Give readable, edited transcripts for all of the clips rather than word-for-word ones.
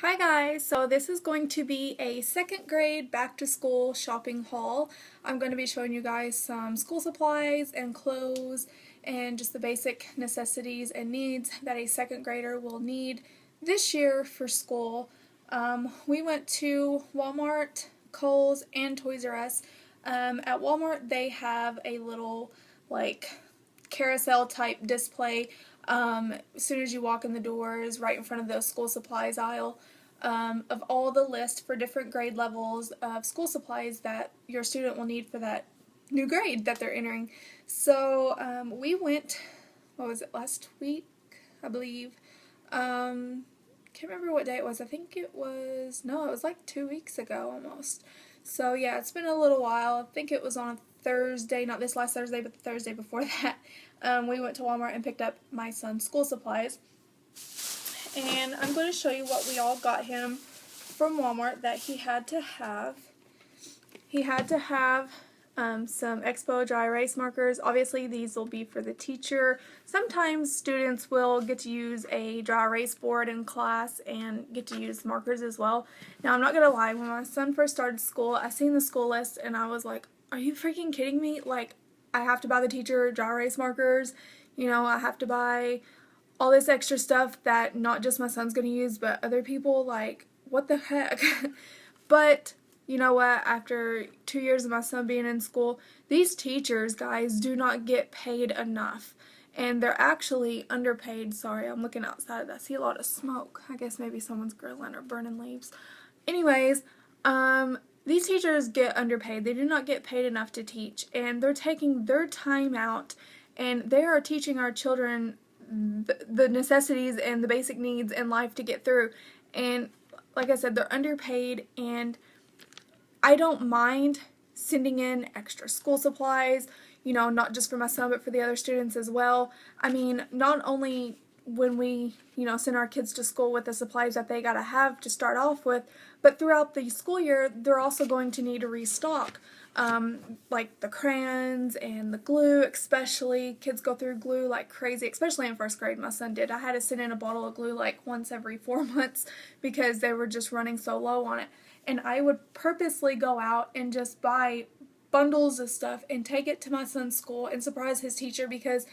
Hi guys, so this is going to be a second grade back to school shopping haul. I'm going to be showing you guys some school supplies and clothes and just the basic necessities and needs that a second grader will need this year for school. We went to Walmart, Kohl's, and Toys R Us. At Walmart they have a little like carousel type display as soon as you walk in the doors, right in front of the school supplies aisle, of all the lists for different grade levels of school supplies that your student will need for that new grade that they're entering. So we went, what was it, last week, I believe. Can't remember what day it was. I think it was, no, it was like 2 weeks ago almost. So yeah, it's been a little while. I think it was on a Thursday, not this last Thursday, but the Thursday before that. We went to Walmart and picked up my son's school supplies. And I'm going to show you what we all got him from Walmart that he had to have. He had to have some Expo dry erase markers. Obviously these will be for the teacher. Sometimes students will get to use a dry erase board in class and get to use markers as well. Now I'm not going to lie, when my son first started school, I seen the school list and I was like, are you freaking kidding me? Like, I have to buy the teacher dry erase markers, I have to buy all this extra stuff that not just my son's going to use but other people, like, what the heck? But you know what, after 2 years of my son being in school, these teachers, guys, do not get paid enough. And they're actually underpaid. Sorry, I'm looking outside. I see a lot of smoke. I guess maybe someone's grilling or burning leaves. Anyways, these teachers get underpaid. They do not get paid enough to teach. And they're taking their time out and they are teaching our children the necessities and the basic needs in life to get through. And like I said, they're underpaid, and I don't mind sending in extra school supplies, not just for my son but for the other students as well. I mean, not only when we, send our kids to school with the supplies that they gotta have to start off with, but throughout the school year, they're also going to need to restock. Like the crayons and the glue, especially. Kids go through glue like crazy, especially in first grade. My son did. I had to send in a bottle of glue like once every 4 months because they were just running so low on it. And I would purposely go out and just buy bundles of stuff and take it to my son's school and surprise his teacher, because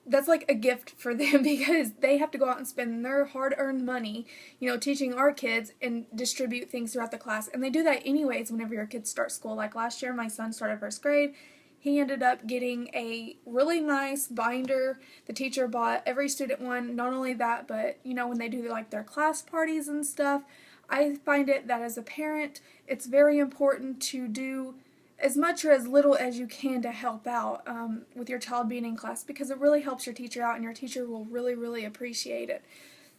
that's like a gift for them because they have to go out and spend their hard-earned money, teaching our kids and distribute things throughout the class. And they do that anyways whenever your kids start school. Like last year, my son started first grade. He ended up getting a really nice binder. The teacher bought every student one. Not only that, but, when they do like their class parties and stuff, I find it that as a parent, it's very important to do as much or as little as you can to help out with your child being in class, because it really helps your teacher out and your teacher will really, really appreciate it.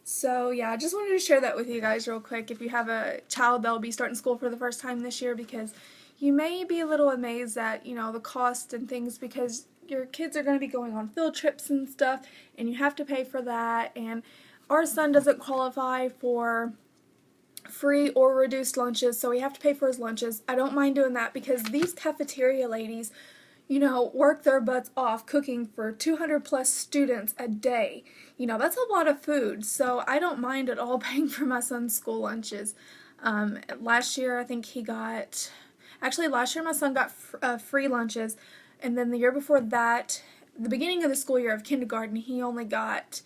So yeah, I just wanted to share that with you guys real quick if you have a child that will be starting school for the first time this year, because you may be a little amazed at, the cost and things, because your kids are going to be going on field trips and stuff and you have to pay for that. And our son doesn't qualify for free or reduced lunches, so we have to pay for his lunches. I don't mind doing that because these cafeteria ladies, work their butts off cooking for 200 plus students a day. That's a lot of food, so I don't mind at all paying for my son's school lunches. Last year, I think last year my son got free lunches, and then the year before that, the beginning of the school year of kindergarten, he only got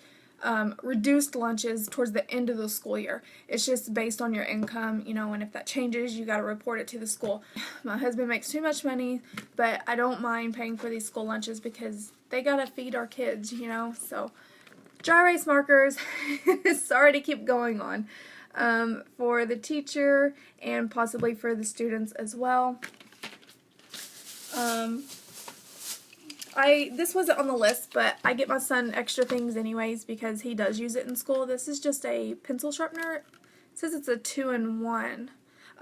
reduced lunches towards the end of the school year. It's just based on your income, and if that changes, you got to report it to the school. My husband makes too much money, but I don't mind paying for these school lunches because they got to feed our kids, So, dry erase markers, sorry to keep going on, for the teacher and possibly for the students as well. This wasn't on the list, but I get my son extra things anyways because he does use it in school. This is just a pencil sharpener. It says it's a 2-in-1.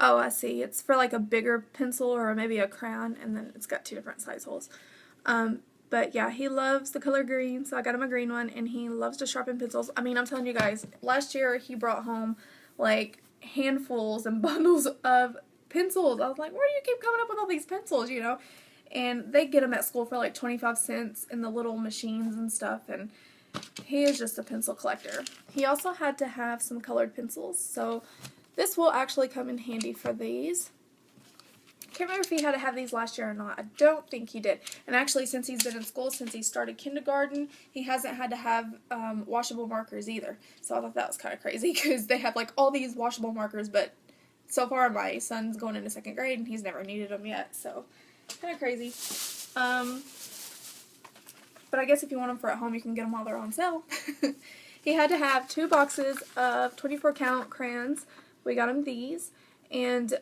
Oh, I see. It's for like a bigger pencil or maybe a crayon, and then it's got 2 different size holes. But yeah, he loves the color green, so I got him a green one, and he loves to sharpen pencils. I mean, I'm telling you guys, last year he brought home like handfuls and bundles of pencils. I was like, where do you keep coming up with all these pencils, And they get them at school for like 25 cents in the little machines and stuff, and He is just a pencil collector. He also had to have some colored pencils, so this will actually come in handy for these. Can't remember if he had to have these last year or not. I don't think he did. And actually, since he's been in school, since he started kindergarten, he hasn't had to have washable markers either. So I thought that was kind of crazy because they have like all these washable markers, but so far my son's going into 2nd grade and he's never needed them yet. So kind of crazy. But I guess if you want them for at home, you can get them while they're on sale. He had to have 2 boxes of 24 count crayons. We got him these. And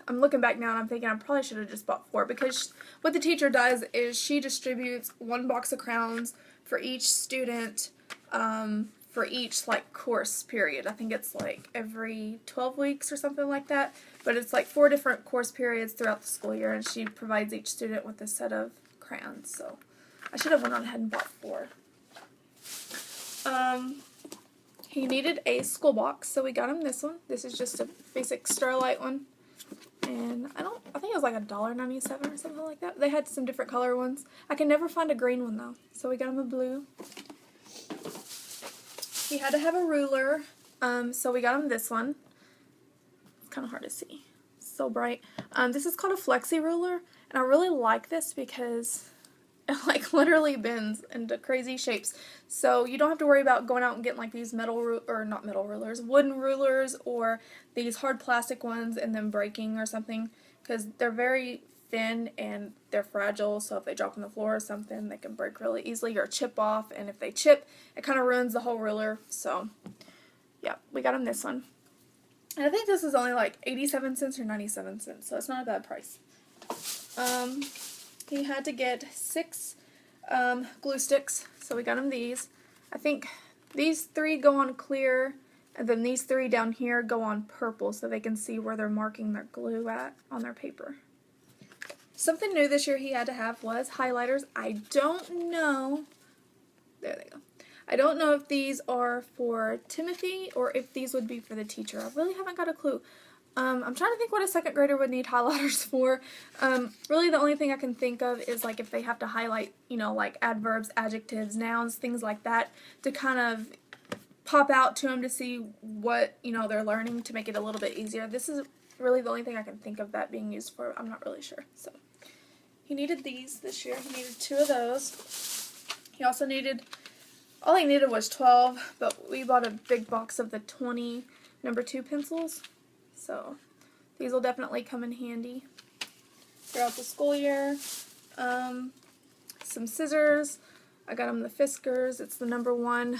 I'm looking back now and I'm thinking I probably should have just bought 4, because what the teacher does is she distributes 1 box of crowns for each student for each like course period. I think it's like every 12 weeks or something like that, but it's like 4 different course periods throughout the school year, and she provides each student with a set of crayons. So I should have went on ahead and bought 4. He needed a school box, so we got him this one. This is just a basic Starlight one. And I think it was like $1.97 or something like that. They had some different color ones. I can never find a green one though. So we got him a blue. He had to have a ruler. So we got him this one. It's kind of hard to see. So bright. This is called a Flexi ruler. And I really like this because it like literally bends into crazy shapes. So you don't have to worry about going out and getting like these wooden rulers or these hard plastic ones and then breaking or something, because they're very thin and they're fragile, so if they drop on the floor or something they can break really easily or chip off, and if they chip it kind of ruins the whole ruler. So yeah, we got him this one. And I think this is only like 87 cents or 97 cents, so it's not a bad price. He had to get 6 glue sticks, so we got him these. I think these 3 go on clear, and then these 3 down here go on purple, so they can see where they're marking their glue at on their paper. Something new this year he had to have was highlighters. I don't know. There they go. I don't know if these are for Timothy or if these would be for the teacher. I really haven't got a clue. I'm trying to think what a 2nd grader would need highlighters for. Really the only thing I can think of is like if they have to highlight, you know, like adverbs, adjectives, nouns, things like that, to kind of pop out to them to see what, you know, they're learning, to make it a little bit easier. This is really the only thing I can think of that being used for. I'm not really sure. So he needed these this year. He needed 2 of those. He also needed, all he needed was 12, but we bought a big box of the 20 number 2 pencils. So these will definitely come in handy throughout the school year. Some scissors. I got them the Fiskars. It's the number 1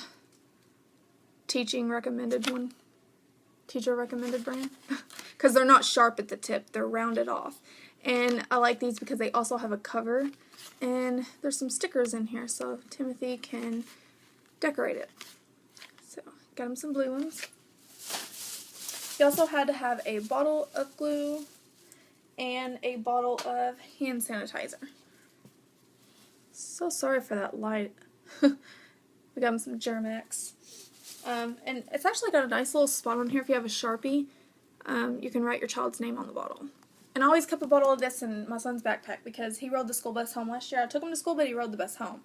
teacher recommended brand. Because they're not sharp at the tip. They're rounded off. And I like these because they also have a cover. And there's some stickers in here so Timothy can decorate it. So got him some blue ones. He also had to have a bottle of glue and a bottle of hand sanitizer. So sorry for that light. We got him some Germ-X. And it's actually got a nice little spot on here if you have a Sharpie. You can write your child's name on the bottle. And I always kept a bottle of this in my son's backpack because he rode the school bus home last year. I took him to school, but he rode the bus home.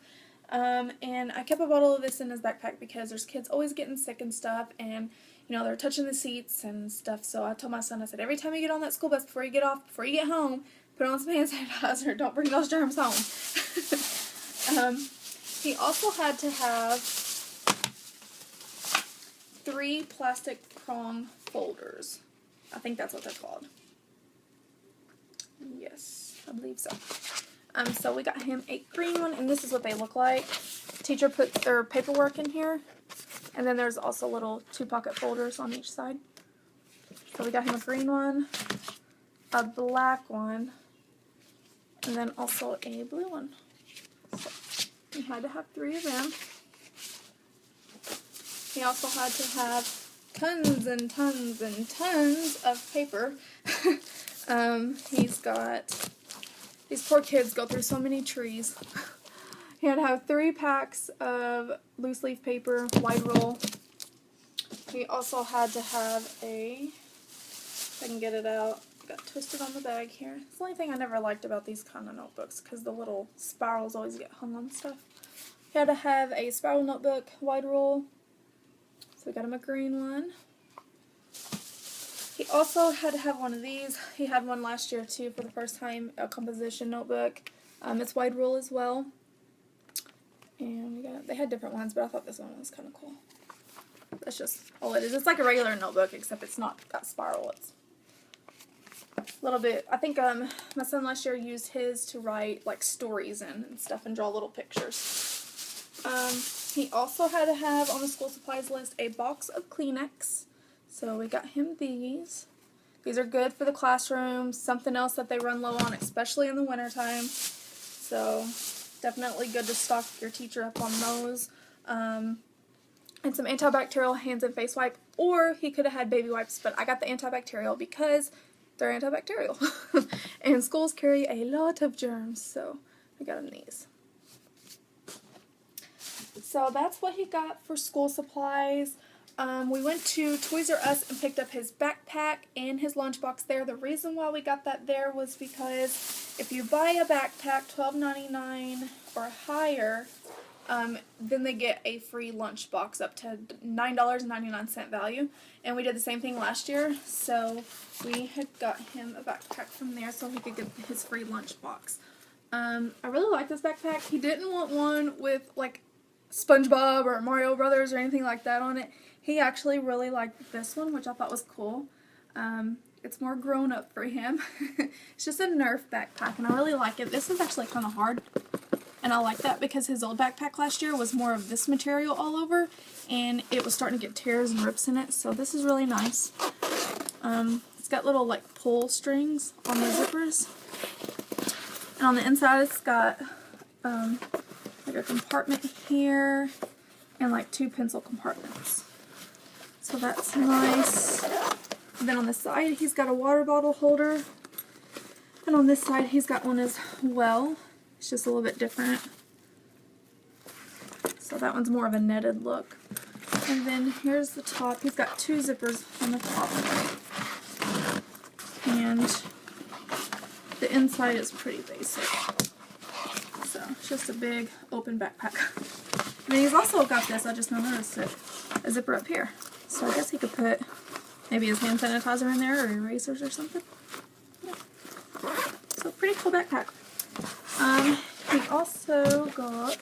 And I kept a bottle of this in his backpack because there's kids always getting sick and stuff, and you know, they're touching the seats and stuff. So I told my son, I said, every time you get on that school bus, before you get home, put on some hand sanitizer. Don't bring those germs home. He also had to have 3 plastic prong folders. I think that's what they're called. Yes, I believe so. So we got him a green one, and this is what they look like. Teacher put their paperwork in here, and then there's also little 2 pocket folders on each side. So we got him a green one, a black one, and then also a blue one. So he had to have 3 of them. He also had to have tons and tons and tons of paper. He's got, these poor kids go through so many trees. He had to have 3 packs of loose leaf paper, wide roll. He also had to have a, if I can get it out, got twisted on the bag here. It's the only thing I never liked about these kind of notebooks, because the little spirals always get hung on stuff. He had to have a spiral notebook, wide rule. So we got him a green one. He also had to have one of these. He had one last year too for the first time, a composition notebook. It's wide rule as well. And they had different ones, but I thought this one was kind of cool. That's just all it is. It's like a regular notebook, except it's not got spiral. It's a little bit, I think my son last year used his to write like stories in and stuff and draw little pictures. He also had to have on the school supplies list a box of Kleenex. So we got him these. These are good for the classroom, something else that they run low on, especially in the wintertime. So definitely good to stock your teacher up on those. And some antibacterial hands and face wipe, or he could have had baby wipes, but I got the antibacterial because they're antibacterial. And schools carry a lot of germs, so I got him these. So that's what he got for school supplies. We went to Toys R Us and picked up his backpack and his lunchbox there. The reason why we got that there was because if you buy a backpack $12.99 or higher, then they get a free lunchbox up to $9.99 value. And we did the same thing last year, so we had got him a backpack from there so he could get his free lunchbox. I really like this backpack. He didn't want one with like SpongeBob or Mario Brothers or anything like that on it. He actually really liked this one, which I thought was cool. It's more grown up for him. It's just a Nerf backpack, and I really like it. This is actually kind of hard, and I like that because his old backpack last year was more of this material all over, and it was starting to get tears and rips in it, so this is really nice. It's got little like pull strings on the zippers, and on the inside it's got like a compartment here and like 2 pencil compartments. So that's nice. And then on the side he's got a water bottle holder. And on this side he's got one as well. It's just a little bit different. So that one's more of a netted look. And then here's the top. He's got 2 zippers on the top. And the inside is pretty basic. So it's just a big open backpack. And then he's also got this, I just noticed it, a zipper up here. So I guess he could put maybe his hand sanitizer in there or erasers or something. Yeah. So pretty cool backpack. He also got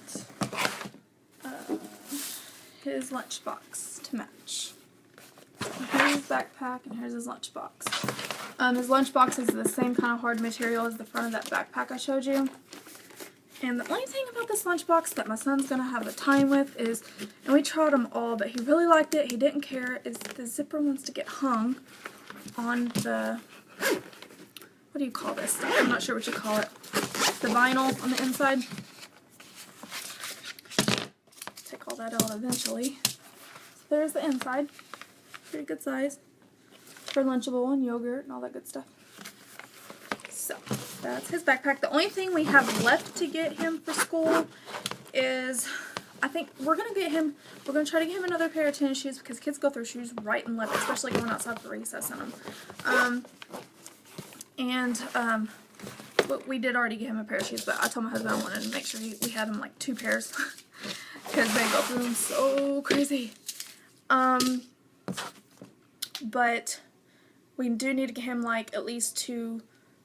his lunchbox to match. So here's his backpack and here's his lunchbox. His lunchbox is the same kind of hard material as the front of that backpack I showed you. And the only thing about this lunchbox that my son's going to have a time with is, and we tried them all, but he really liked it, he didn't care, is the zipper wants to get hung on the, what do you call this stuff? I'm not sure what you call it. The vinyl on the inside. Take all that out eventually. So there's the inside. Pretty good size for Lunchable and yogurt and all that good stuff. So that's his backpack. The only thing we have left to get him for school is, I think we're going to try to get him another pair of tennis shoes because kids go through shoes right and left, especially going outside for recess in them. But we did already get him a pair of shoes, but I told my husband I wanted to make sure we had him like 2 pairs because they go through them so crazy. But we do need to get him like at least 2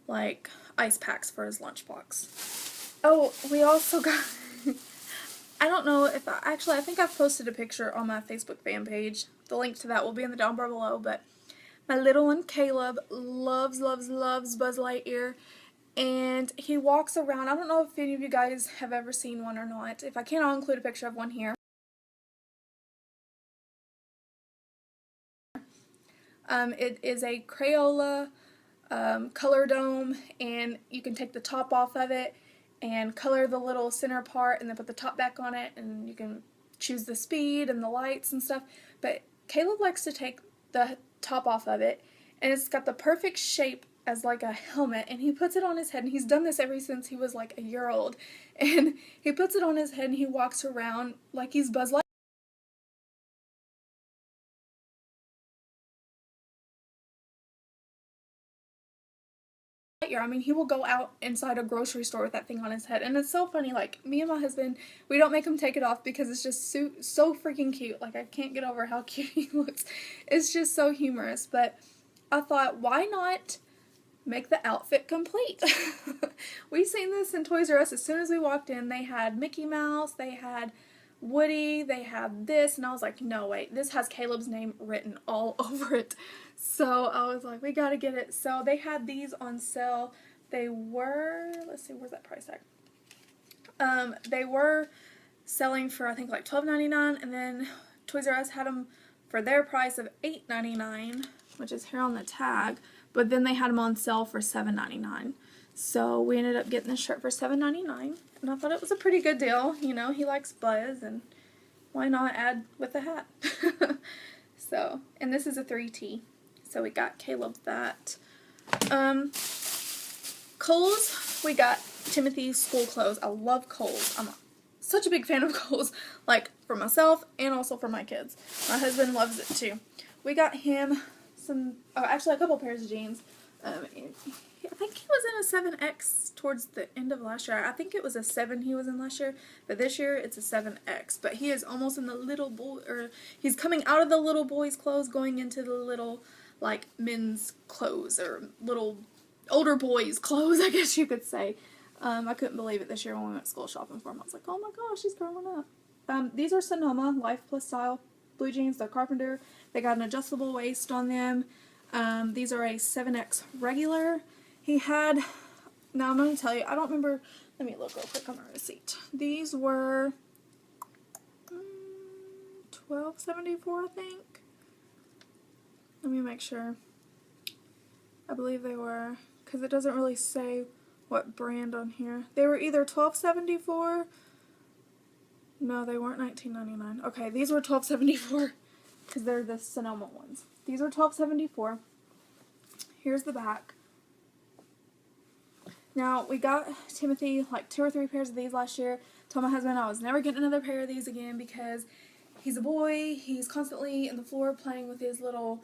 like ice packs for his lunchbox. Oh, we also got I don't know if I think I've posted a picture on my Facebook fan page. The link to that will be in the down bar below, but my little one Caleb loves Buzz Lightyear, and he walks around. I don't know if any of you guys have ever seen one or not. If I can, I'll include a picture of one here. It is a Crayola color dome, and you can take the top off of it and color the little center part and then put the top back on it, and you can choose the speed and the lights and stuff. But Caleb likes to take the top off of it, and it's got the perfect shape as like a helmet, and he puts it on his head, and he's done this ever since he was like a year old, and he puts it on his head and he walks around like he's Buzz Lightyear, year. I mean, he will go out inside a grocery store with that thing on his head. And it's so funny. Like, me and my husband, we don't make him take it off because it's just so freaking cute. Like, I can't get over how cute he looks. It's just so humorous. But I thought, why not make the outfit complete? We seen this in Toys R Us as soon as we walked in. They had Mickey Mouse, they had Woody, they had this, and I was like, no, wait, this has Caleb's name written all over it. So I was like, we gotta get it. So they had these on sale. They were, let's see, where's that price tag? They were selling for, I think, like $12.99, and then Toys R Us had them for their price of $8.99, which is here on the tag, but then they had them on sale for $7.99. So we ended up getting this shirt for $7.99, and I thought it was a pretty good deal. You know, he likes Buzz, and why not add with a hat? So, and this is a 3T, so we got Caleb that. Kohl's, we got Timothy's school clothes. I love Kohl's. I'm such a big fan of Kohl's, like for myself and also for my kids. My husband loves it too. We got him actually a couple pairs of jeans. I think he was in a 7X towards the end of last year. I think it was a 7 he was in last year, but this year it's a 7X. But he is almost in the little boy, or he's coming out of the little boy's clothes, going into the little, like, men's clothes, or little older boys' clothes, I guess you could say. I couldn't believe it this year when we went school shopping for him. I was like, oh my gosh, he's growing up. These are Sonoma Life Plus Style blue jeans. They're Carpenter. They got an adjustable waist on them. These are a 7X regular. He had, now I'm going to tell you, I don't remember, let me look real quick on my receipt. These were $12.74, I think. Let me make sure. I believe they were, because it doesn't really say what brand on here. They were either $12.74. No, they weren't $19.99. Okay, these were $12.74 because they're the Sonoma ones. These are $12.74. Here's the back. Now, we got Timothy like 2 or 3 pairs of these last year. Told my husband I was never getting another pair of these again because he's a boy. He's constantly in the floor playing with his little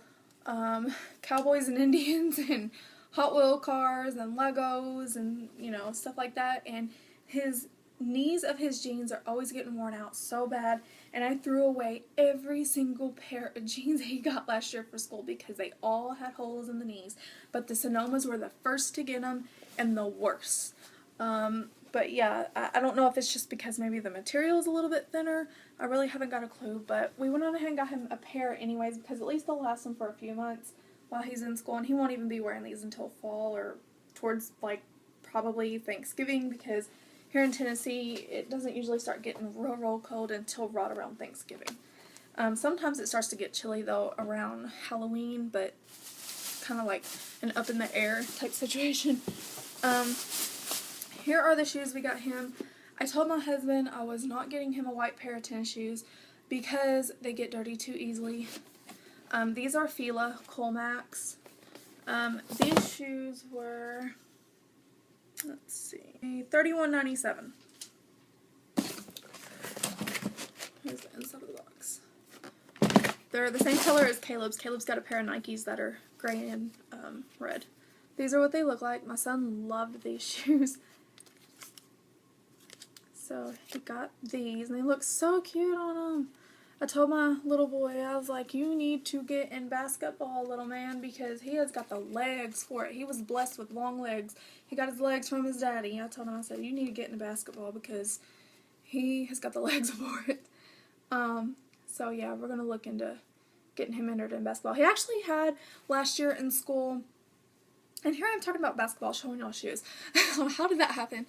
cowboys and Indians and Hot Wheel cars and Legos and, you know, stuff like that. And his knees of his jeans are always getting worn out so bad, and I threw away every single pair of jeans he got last year for school because they all had holes in the knees. But the Sonomas were the first to get them and the worst. But yeah, I don't know if it's just because maybe the material is a little bit thinner. I really haven't got a clue, but we went on ahead and got him a pair anyways because at least they'll last him for a few months while he's in school, and he won't even be wearing these until fall or towards like probably Thanksgiving, because here in Tennessee, it doesn't usually start getting real cold until right around Thanksgiving. Sometimes it starts to get chilly, though, around Halloween, but kind of like an up-in-the-air type situation. Here are the shoes we got him. I told my husband I was not getting him a white pair of tennis shoes because they get dirty too easily. These are Fila Colmax. These shoes were, let's see, $31.97. Here's the inside of the box. They're the same color as Caleb's. Caleb's got a pair of Nikes that are gray and red. These are what they look like. My son loved these shoes. So he got these, and they look so cute on him. I told my little boy, I was like, you need to get in basketball, little man, because he has got the legs for it. He was blessed with long legs. He got his legs from his daddy. I told him, I said, you need to get into basketball because he has got the legs for it. So yeah, we're going to look into getting him entered in basketball. He actually had last year in school, and here I'm talking about basketball, showing y'all shoes. How did that happen?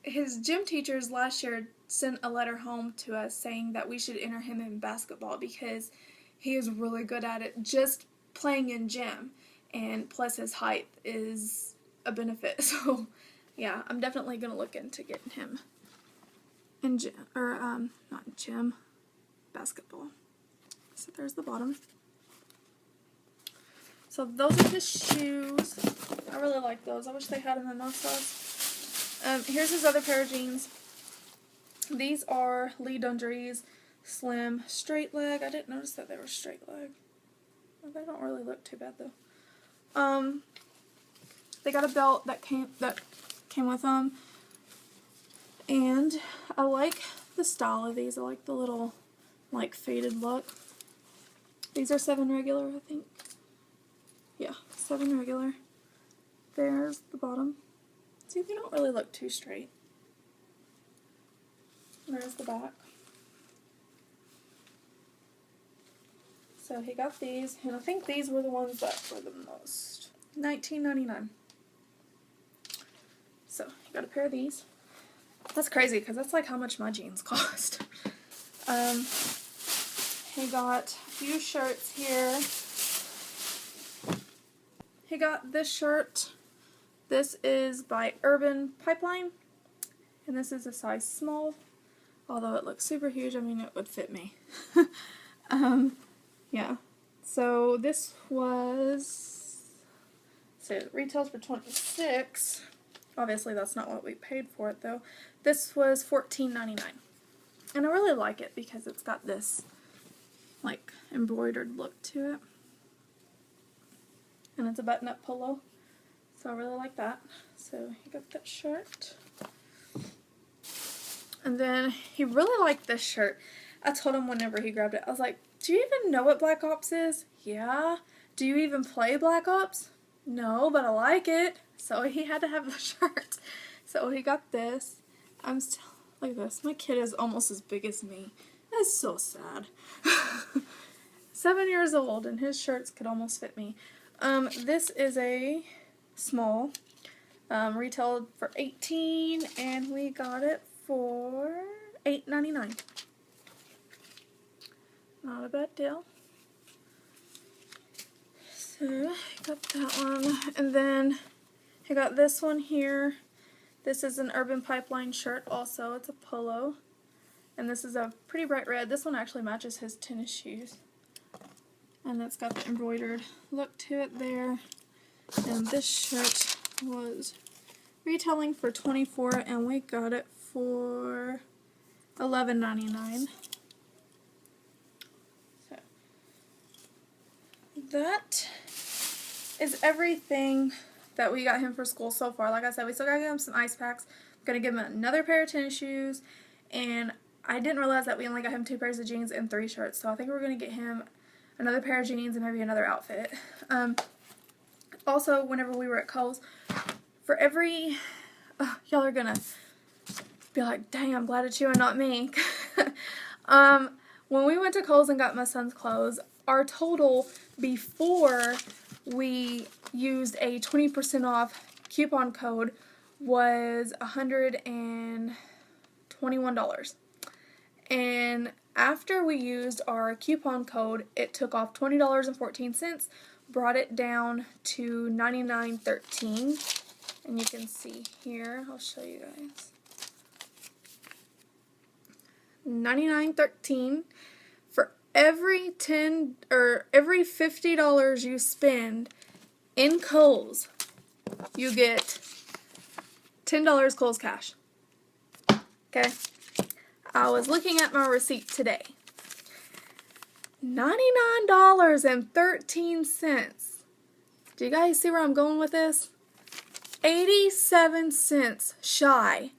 His gym teachers last year sent a letter home to us saying that we should enter him in basketball because he is really good at it just playing in gym, and plus his height is a benefit. So yeah, I'm definitely going to look into getting him in gym, or not gym, basketball. So there's the bottom. So those are his shoes. I really like those. I wish they had them in my size. Here's his other pair of jeans. These are Lee Dundree's Slim Straight Leg. I didn't notice that they were straight leg. Well, they don't really look too bad though. They got a belt that came with them. And I like the style of these. I like the little, like, faded look. These are 7 regular, I think. Yeah, 7 regular. There's the bottom. See, they don't really look too straight. There's the back. So he got these, and I think these were the ones that were the most. $19.99. So he got a pair of these. That's crazy because that's like how much my jeans cost. He got a few shirts here. He got this shirt. This is by Urban Pipeline, and this is a size small. Although it looks super huge, I mean it would fit me. Yeah. So this was, so it retails for $26. Obviously that's not what we paid for it though. This was $14.99. And I really like it because it's got this like embroidered look to it. And it's a button-up polo. So I really like that. So he got that shirt. And then he really liked this shirt. I told him whenever he grabbed it, I was like, do you even know what Black Ops is? Yeah. Do you even play Black Ops? No, but I like it. So he had to have the shirt. So he got this. I'm still, look at this. My kid is almost as big as me. That's so sad. 7 years old and his shirts could almost fit me. This is a small. Retailed for $18 and we got it for $8.99. Not a bad deal. So, I got that one. And then I got this one here. This is an Urban Pipeline shirt also. It's a polo. And this is a pretty bright red. This one actually matches his tennis shoes. And it's got the embroidered look to it there. And this shirt was retailing for $24 and we got it for $11.99. So that is everything that we got him for school so far. Like I said, we still gotta give him some ice packs. I'm gonna give him another pair of tennis shoes, and I didn't realize that we only got him 2 pairs of jeans and 3 shirts, so I think we're gonna get him another pair of jeans and maybe another outfit. Also, whenever we were at Kohl's, for every, y'all are gonna be like, dang, I'm glad it's you and not me. When we went to Kohl's and got my son's clothes, our total before we used a 20% off coupon code was $121. And after we used our coupon code, it took off $20.14, brought it down to $99.13. And you can see here, I'll show you guys. $99.13 for every $50 you spend in Kohl's, you get $10 Kohl's cash. Okay? I was looking at my receipt today. $99.13. Do you guys see where I'm going with this? 87 cents shy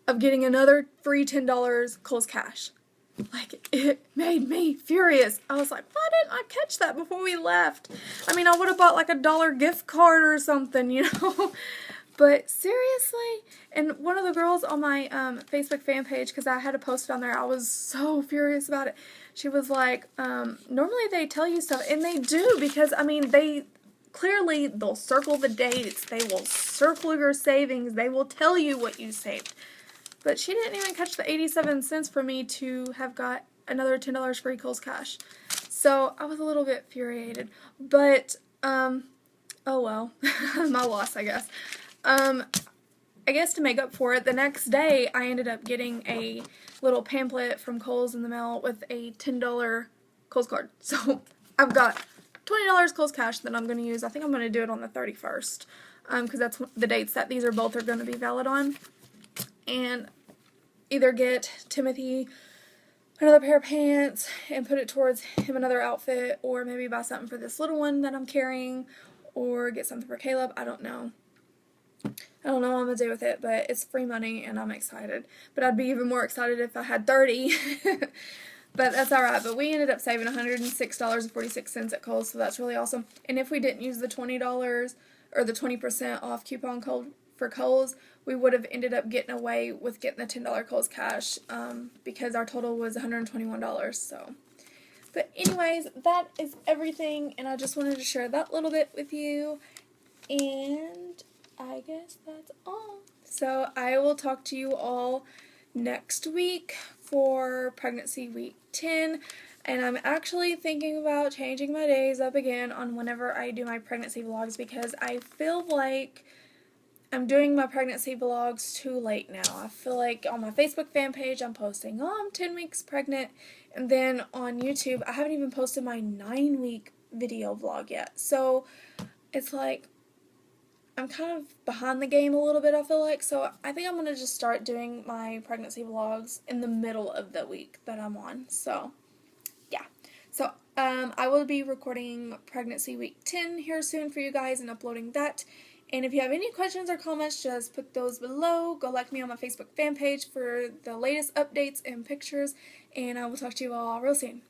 of getting another free $10 Kohl's cash. Like, it made me furious. I was like, why didn't I catch that before we left? I mean, I would have bought like a $1 gift card or something, you know? But seriously, and one of the girls on my Facebook fan page, because I had a post on there, I was so furious about it. She was like, normally they tell you stuff, and they do, because, I mean, they'll circle the dates, they will circle your savings, they will tell you what you saved. But she didn't even catch the 87 cents for me to have got another $10 free Kohl's cash. So I was a little bit infuriated. But, oh well, my loss, I guess. I guess to make up for it, the next day I ended up getting a little pamphlet from Kohl's in the mail with a $10 Kohl's card. So I've got $20 Kohl's cash that I'm going to use. I think I'm going to do it on the 31st. Because that's the dates that these are both are going to be valid on. And either get Timothy another pair of pants and put it towards him another outfit, or maybe buy something for this little one that I'm carrying, or get something for Caleb. I don't know. I don't know what I'm gonna do with it, but it's free money and I'm excited. But I'd be even more excited if I had 30. But that's alright. But we ended up saving $106.46 at Kohl's, so that's really awesome. And if we didn't use the $20 or the 20% off coupon code for Kohl's, we would have ended up getting away with getting the $10 Kohl's cash because our total was $121. So, but anyways, that is everything, and I just wanted to share that little bit with you. And I guess that's all. So I will talk to you all next week for pregnancy week 10. And I'm actually thinking about changing my days up again on whenever I do my pregnancy vlogs because I feel like I'm doing my pregnancy vlogs too late now. I feel like on my Facebook fan page I'm posting, oh, I'm 10 weeks pregnant. And then on YouTube, I haven't even posted my 9-week video vlog yet. So it's like I'm kind of behind the game a little bit, I feel like. So I think I'm going to just start doing my pregnancy vlogs in the middle of the week that I'm on. So, yeah. So, I will be recording pregnancy week 10 here soon for you guys and uploading that. And if you have any questions or comments, just put those below. Go like me on my Facebook fan page for the latest updates and pictures. And I will talk to you all real soon.